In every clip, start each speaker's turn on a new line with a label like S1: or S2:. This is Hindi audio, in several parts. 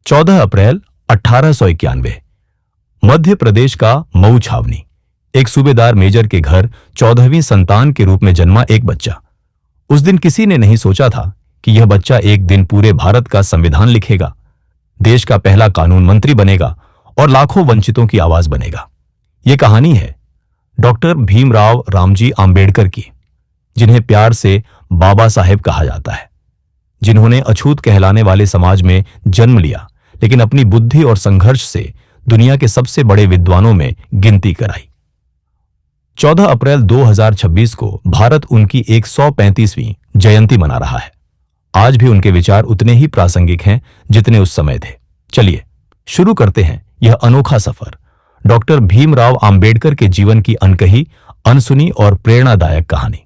S1: 14 अप्रैल 1891 मध्य प्रदेश का मऊ छावनी। एक सूबेदार मेजर के घर 14वीं संतान के रूप में जन्मा एक बच्चा। उस दिन किसी ने नहीं सोचा था कि यह बच्चा एक दिन पूरे भारत का संविधान लिखेगा, देश का पहला कानून मंत्री बनेगा और लाखों वंचितों की आवाज बनेगा। यह कहानी है डॉक्टर भीमराव रामजी आंबेडकर की, जिन्हें प्यार से बाबा साहेब कहा जाता है, जिन्होंने अछूत कहलाने वाले समाज में जन्म लिया, लेकिन अपनी बुद्धि और संघर्ष से दुनिया के सबसे बड़े विद्वानों में गिनती कराई। 14 अप्रैल 2026 को भारत उनकी 135वीं जयंती मना रहा है। आज भी उनके विचार उतने ही प्रासंगिक हैं जितने उस समय थे। चलिए शुरू करते हैं यह अनोखा सफर डॉक्टर भीमराव आंबेडकर के जीवन की अनकही, अनसुनी और प्रेरणादायक कहानी।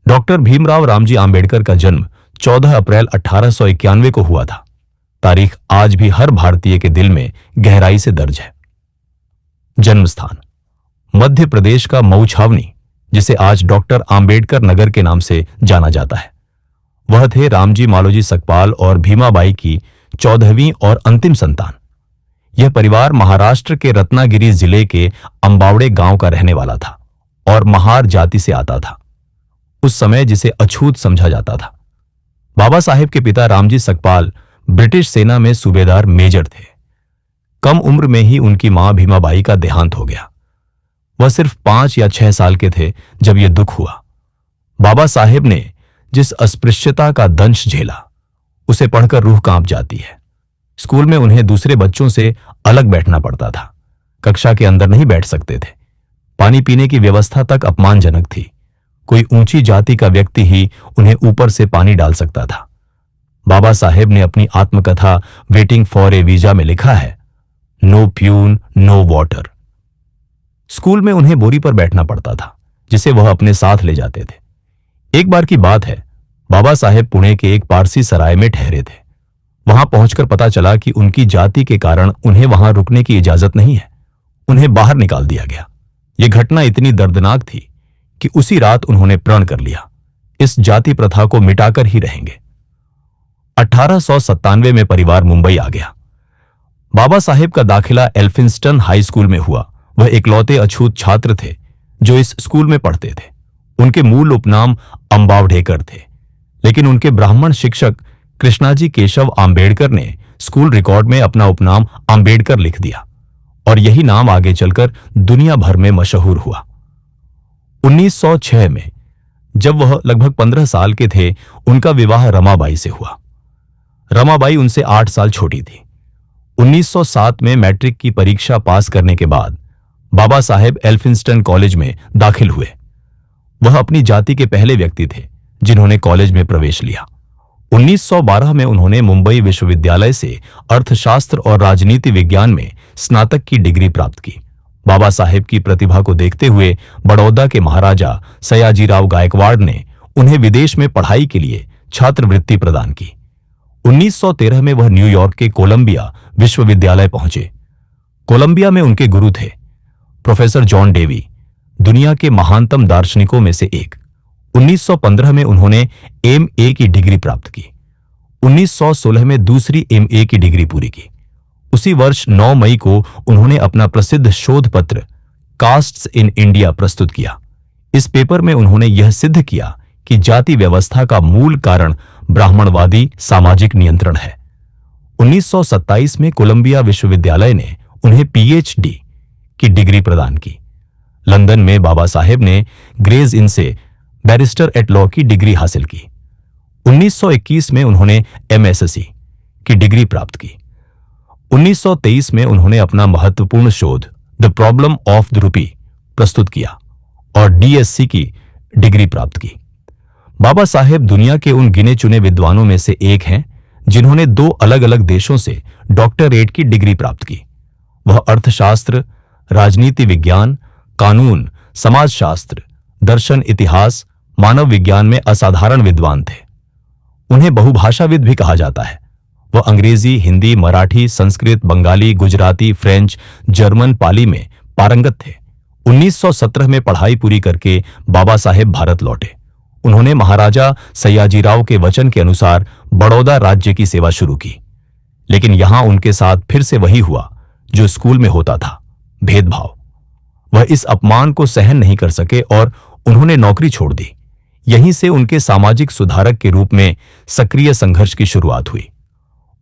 S1: डॉक्टर भीमराव रामजी आंबेडकर का जन्म 14 अप्रैल 1891 को हुआ था। तारीख आज भी हर भारतीय के दिल में गहराई से दर्ज है। जन्म स्थान मध्य प्रदेश का मऊ छावनी, जिसे आज डॉक्टर आंबेडकर नगर के नाम से जाना जाता है। वह थे रामजी मालोजी सकपाल और भीमाबाई की 14वीं और अंतिम संतान। यह परिवार महाराष्ट्र के रत्नागिरी जिले के अंबावड़े गांव का रहने वाला था और महार जाति से आता था, उस समय जिसे अछूत समझा जाता था। बाबा साहेब के पिता रामजी सकपाल ब्रिटिश सेना में सूबेदार मेजर थे। कम उम्र में ही उनकी मां भीमाबाई का देहांत हो गया। वह सिर्फ 5 या 6 साल के थे जब यह दुख हुआ। बाबा साहेब ने जिस अस्पृश्यता का दंश झेला, उसे पढ़कर रूह कांप जाती है। स्कूल में उन्हें दूसरे बच्चों से अलग बैठना पड़ता था। कक्षा के अंदर नहीं बैठ सकते थे। पानी पीने की व्यवस्था तक अपमानजनक थी। कोई ऊंची जाति का व्यक्ति ही उन्हें ऊपर से पानी डाल सकता था। बाबा साहेब ने अपनी आत्मकथा वेटिंग फॉर ए वीजा में लिखा है, no peon no water. School में उन्हें बोरी पर बैठना पड़ता था, जिसे वह अपने साथ ले जाते थे। एक बार की बात है, बाबा साहेब पुणे के एक पारसी सराय में ठहरे थे। वहां पहुंचकर पता चला कि उनकी जाति के कारण उन्हें वहां रुकने की इजाजत नहीं है। उन्हें बाहर निकाल दिया गया। यह घटना इतनी दर्दनाक थी कि उसी रात उन्होंने प्रण कर लिया, इस जाति प्रथा को मिटाकर ही रहेंगे। 1897 में परिवार मुंबई आ गया। बाबा साहेब का दाखिला एल्फिंस्टन हाई स्कूल में हुआ। वह इकलौते अछूत छात्र थे जो इस स्कूल में पढ़ते थे। उनके मूल उपनाम अंबावडेकर थे, लेकिन उनके ब्राह्मण शिक्षक कृष्णाजी केशव आंबेडकर ने स्कूल रिकॉर्ड में अपना उपनाम आंबेडकर लिख दिया और यही नाम आगे चलकर दुनिया भर में मशहूर हुआ। 1906 में जब वह लगभग 15 साल के थे, उनका विवाह रमाबाई से हुआ। रमाबाई उनसे 8 साल छोटी थी। 1907 में मैट्रिक की परीक्षा पास करने के बाद बाबा साहेब एल्फिंस्टन कॉलेज में दाखिल हुए। वह अपनी जाति के पहले व्यक्ति थे जिन्होंने कॉलेज में प्रवेश लिया। 1912 में उन्होंने मुंबई विश्वविद्यालय से अर्थशास्त्र और राजनीति विज्ञान में स्नातक की डिग्री प्राप्त की। बाबा साहेब की प्रतिभा को देखते हुए बड़ौदा के महाराजा सयाजीराव गायकवाड़ ने उन्हें विदेश में पढ़ाई के लिए छात्रवृत्ति प्रदान की। 1913 में वह न्यूयॉर्क के कोलंबिया विश्वविद्यालय पहुंचे। कोलंबिया में उनके गुरु थे प्रोफेसर जॉन डेवी, दुनिया के महानतम दार्शनिकों में से एक। 1915 में उन्होंने एमए की डिग्री प्राप्त की। 1916 में दूसरी एमए की डिग्री पूरी की। उसी वर्ष 9 मई को उन्होंने अपना प्रसिद्ध शोध पत्र कास्ट्स इन इंडिया प्रस्तुत किया। इस पेपर में उन्होंने यह सिद्ध किया कि जाति व्यवस्था का मूल कारण ब्राह्मणवादी सामाजिक नियंत्रण है। 1927 में कोलंबिया विश्वविद्यालय ने उन्हें पीएचडी की डिग्री प्रदान की। लंदन में बाबा साहेब ने ग्रेज इन से बैरिस्टर एट लॉ की डिग्री हासिल की। 1921 में उन्होंने एमएससी की डिग्री प्राप्त की। 1923 में उन्होंने अपना महत्वपूर्ण शोध the problem of the rupee प्रस्तुत किया और डीएससी की डिग्री प्राप्त की। बाबा साहेब दुनिया के उन गिने चुने विद्वानों में से एक हैं जिन्होंने 2 अलग अलग देशों से डॉक्टरेट की डिग्री प्राप्त की। वह अर्थशास्त्र, राजनीति विज्ञान, कानून, समाजशास्त्र, दर्शन, इतिहास, मानव विज्ञान में असाधारण विद्वान थे। उन्हें बहुभाषाविद भी कहा जाता है। वह अंग्रेजी, हिंदी, मराठी, संस्कृत, बंगाली, गुजराती, फ्रेंच, जर्मन, पाली में पारंगत थे। 1917 में पढ़ाई पूरी करके बाबा साहेब भारत लौटे। उन्होंने महाराजा सयाजीराव के वचन के अनुसार बड़ौदा राज्य की सेवा शुरू की। लेकिन यहां उनके साथ फिर से वही हुआ जो स्कूल में होता था, भेदभाव। वह इस अपमान को सहन नहीं कर सके और उन्होंने नौकरी छोड़ दी। यहीं से उनके सामाजिक सुधारक के रूप में सक्रिय संघर्ष की शुरुआत हुई।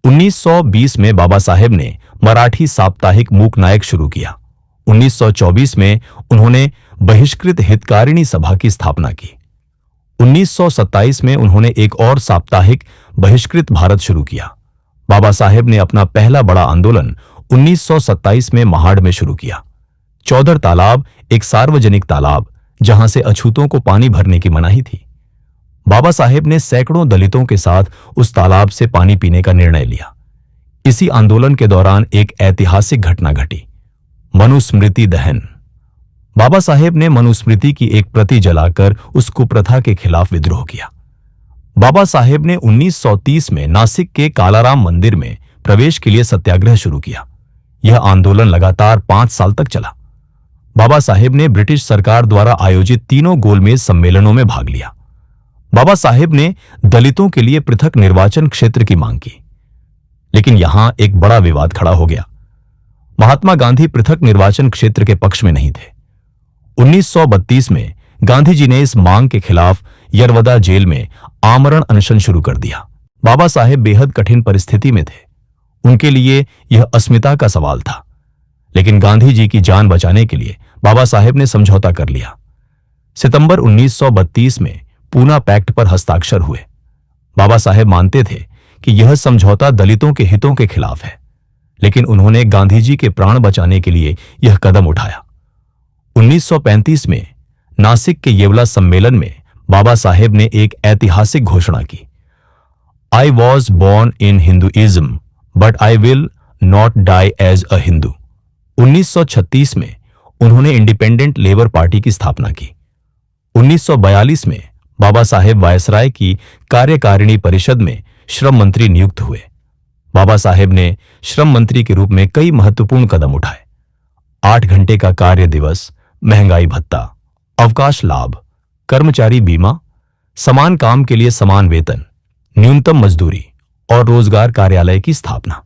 S1: 1920 में बाबा साहेब ने मराठी साप्ताहिक मूक नायक शुरू किया। 1924 में उन्होंने बहिष्कृत हितकारिणी सभा की स्थापना की। 1927 में उन्होंने एक और साप्ताहिक बहिष्कृत भारत शुरू किया। बाबा साहेब ने अपना पहला बड़ा आंदोलन 1927 में महाड़ में शुरू किया। चौधर तालाब एक सार्वजनिक तालाब जहां से अछूतों को पानी भरने की मनाही थी। बाबा साहेब ने सैकड़ों दलितों के साथ उस तालाब से पानी पीने का निर्णय लिया। इसी आंदोलन के दौरान एक ऐतिहासिक घटना घटी, मनुस्मृति दहन। बाबा साहेब ने मनुस्मृति की एक प्रति जलाकर उस कुप्रथा के खिलाफ विद्रोह किया। बाबा साहेब ने 1930 में नासिक के कालाराम मंदिर में प्रवेश के लिए सत्याग्रह शुरू किया। यह आंदोलन लगातार 5 साल तक चला। बाबा साहेब ने ब्रिटिश सरकार द्वारा आयोजित तीनों गोलमेज सम्मेलनों में भाग लिया। बाबा साहेब ने दलितों के लिए पृथक निर्वाचन क्षेत्र की मांग की, लेकिन यहां एक बड़ा विवाद खड़ा हो गया। महात्मा गांधी पृथक निर्वाचन क्षेत्र के पक्ष में नहीं थे। 1932 में गांधी जी ने इस मांग के खिलाफ यरवदा जेल में आमरण अनशन शुरू कर दिया। बाबा साहेब बेहद कठिन परिस्थिति में थे। उनके लिए यह अस्मिता का सवाल था, लेकिन गांधी जी की जान बचाने के लिए बाबा साहेब ने समझौता कर लिया। सितंबर 1932 में पूना पैक्ट पर हस्ताक्षर हुए। बाबा साहेब मानते थे कि यह समझौता दलितों के हितों के खिलाफ है, लेकिन उन्होंने गांधी जी के प्राण बचाने के लिए यह कदम उठाया। 1935 में नासिक के येवला सम्मेलन में बाबा साहेब ने एक ऐतिहासिक घोषणा की, I was born in Hinduism but I will not die as a Hindu. 1936 में उन्होंने इंडिपेंडेंट लेबर पार्टी की स्थापना की। 1942 में बाबा साहेब वायसराय की कार्यकारिणी परिषद में श्रम मंत्री नियुक्त हुए। बाबा साहेब ने श्रम मंत्री के रूप में कई महत्वपूर्ण कदम उठाए। 8 घंटे का कार्य दिवस, महंगाई भत्ता, अवकाश लाभ, कर्मचारी बीमा, समान काम के लिए समान वेतन, न्यूनतम मजदूरी और रोजगार कार्यालय की स्थापना।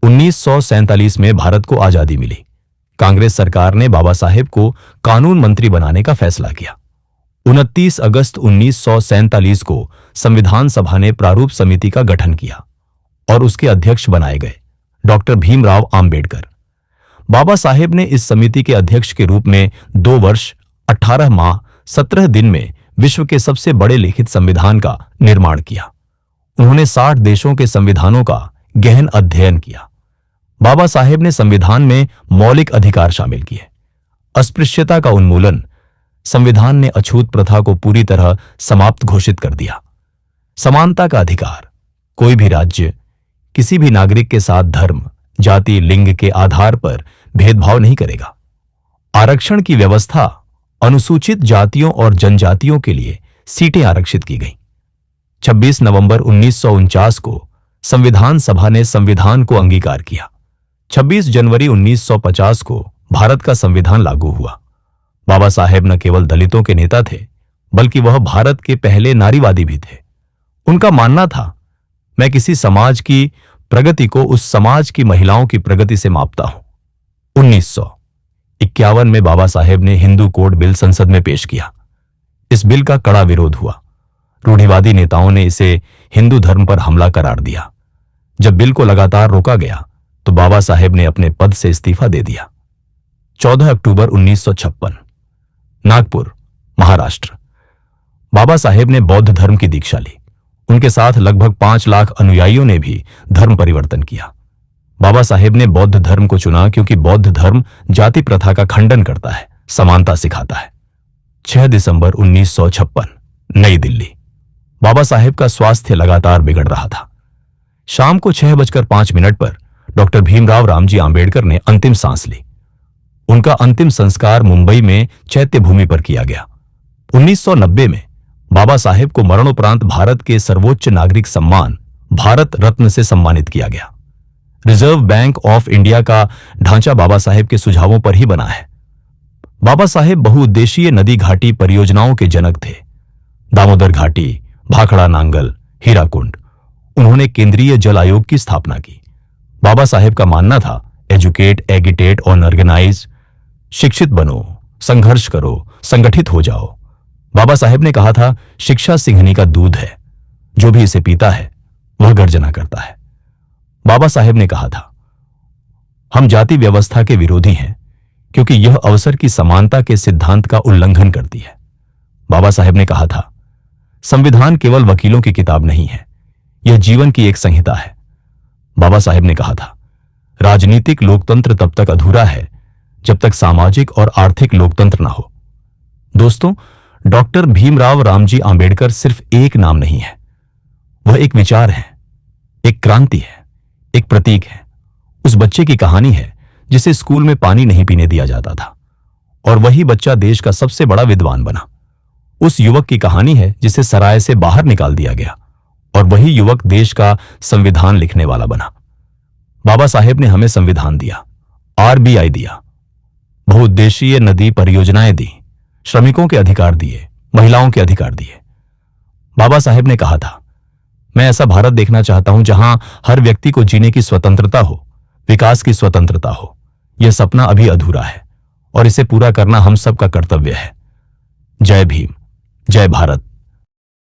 S1: 1947 में भारत को आजादी मिली। कांग्रेस सरकार ने बाबा साहेब को कानून मंत्री बनाने का फैसला किया। 29 अगस्त 1947 को संविधान सभा ने प्रारूप समिति का गठन किया और उसके अध्यक्ष बनाए गए डॉक्टर भीमराव आंबेडकर। बाबा साहेब ने इस समिति के अध्यक्ष के रूप में 2 वर्ष 18 माह 17 दिन में विश्व के सबसे बड़े लिखित संविधान का निर्माण किया। उन्होंने 60 देशों के संविधानों का गहन अध्ययन किया। बाबा साहेब ने संविधान में मौलिक अधिकार शामिल किए, अस्पृश्यता का उन्मूलन। संविधान ने अछूत प्रथा को पूरी तरह समाप्त घोषित कर दिया। समानता का अधिकार, कोई भी राज्य किसी भी नागरिक के साथ धर्म, जाति, लिंग के आधार पर भेदभाव नहीं करेगा। आरक्षण की व्यवस्था, अनुसूचित जातियों और जनजातियों के लिए सीटें आरक्षित की गईं। 26 नवंबर 1949 को संविधान सभा ने संविधान को अंगीकार किया। 26 जनवरी 1950 को भारत का संविधान लागू हुआ। बाबा साहेब न केवल दलितों के नेता थे, बल्कि वह भारत के पहले नारीवादी भी थे। उनका मानना था, मैं किसी समाज की प्रगति को उस समाज की महिलाओं की प्रगति से मापता हूं। 1951 में बाबा साहेब ने हिंदू कोड बिल संसद में पेश किया। इस बिल का कड़ा विरोध हुआ। रूढ़िवादी नेताओं ने इसे हिंदू धर्म पर हमला करार दिया। जब बिल को लगातार रोका गया तो बाबा साहेब ने अपने पद से इस्तीफा दे दिया। 14 अक्टूबर 1956, नागपुर, महाराष्ट्र। बाबा साहेब ने बौद्ध धर्म की दीक्षा ली। उनके साथ लगभग 5 लाख अनुयायियों ने भी धर्म परिवर्तन किया। बाबा साहेब ने बौद्ध धर्म को चुना क्योंकि बौद्ध धर्म जाति प्रथा का खंडन करता है, समानता सिखाता है। 6 दिसंबर 1956, नई दिल्ली। बाबा साहेब का स्वास्थ्य लगातार बिगड़ रहा था। शाम को 6:05 पर डॉक्टर भीमराव रामजी आंबेडकर ने अंतिम सांस ली। उनका अंतिम संस्कार मुंबई में चैत्य भूमि पर किया गया। 1990 में बाबा साहेब को मरणोपरांत भारत के सर्वोच्च नागरिक सम्मान भारत रत्न से सम्मानित किया गया। रिजर्व बैंक ऑफ इंडिया का ढांचा बाबा साहेब के सुझावों पर ही बना है। बाबा साहेब बहुउद्देशीय नदी घाटी परियोजनाओं के जनक थे। दामोदर घाटी, भाखड़ा नांगल, हीराकुंड। उन्होंने केंद्रीय जल आयोग की स्थापना की। बाबा साहेब का मानना था, एजुकेट, एगिटेट और ऑर्गेनाइज। शिक्षित बनो, संघर्ष करो, संगठित हो जाओ। बाबा साहेब ने कहा था, शिक्षा सिंहनी का दूध है, जो भी इसे पीता है वह गर्जना करता है। बाबा साहेब ने कहा था, हम जाति व्यवस्था के विरोधी हैं क्योंकि यह अवसर की समानता के सिद्धांत का उल्लंघन करती है। बाबा साहेब ने कहा था, संविधान केवल वकीलों की किताब नहीं है, यह जीवन की एक संहिता है। बाबा साहेब ने कहा था, राजनीतिक लोकतंत्र तब तक अधूरा है जब तक सामाजिक और आर्थिक लोकतंत्र न हो। दोस्तों, डॉक्टर भीमराव रामजी आंबेडकर सिर्फ एक नाम नहीं है, वह एक विचार है, एक क्रांति है, एक प्रतीक है। उस बच्चे की कहानी है जिसे स्कूल में पानी नहीं पीने दिया जाता था और वही बच्चा देश का सबसे बड़ा विद्वान बना। उस युवक की कहानी है जिसे सराय से बाहर निकाल दिया गया और वही युवक देश का संविधान लिखने वाला बना। बाबा साहेब ने हमें संविधान दिया, आरबीआई दिया, बहुउद्देशीय नदी परियोजनाएं दी, श्रमिकों के अधिकार दिए, महिलाओं के अधिकार दिए। बाबा साहेब ने कहा था, मैं ऐसा भारत देखना चाहता हूं जहां हर व्यक्ति को जीने की स्वतंत्रता हो, विकास की स्वतंत्रता हो। यह सपना अभी अधूरा है और इसे पूरा करना हम सबका कर्तव्य है। जय भीम, जय भारत।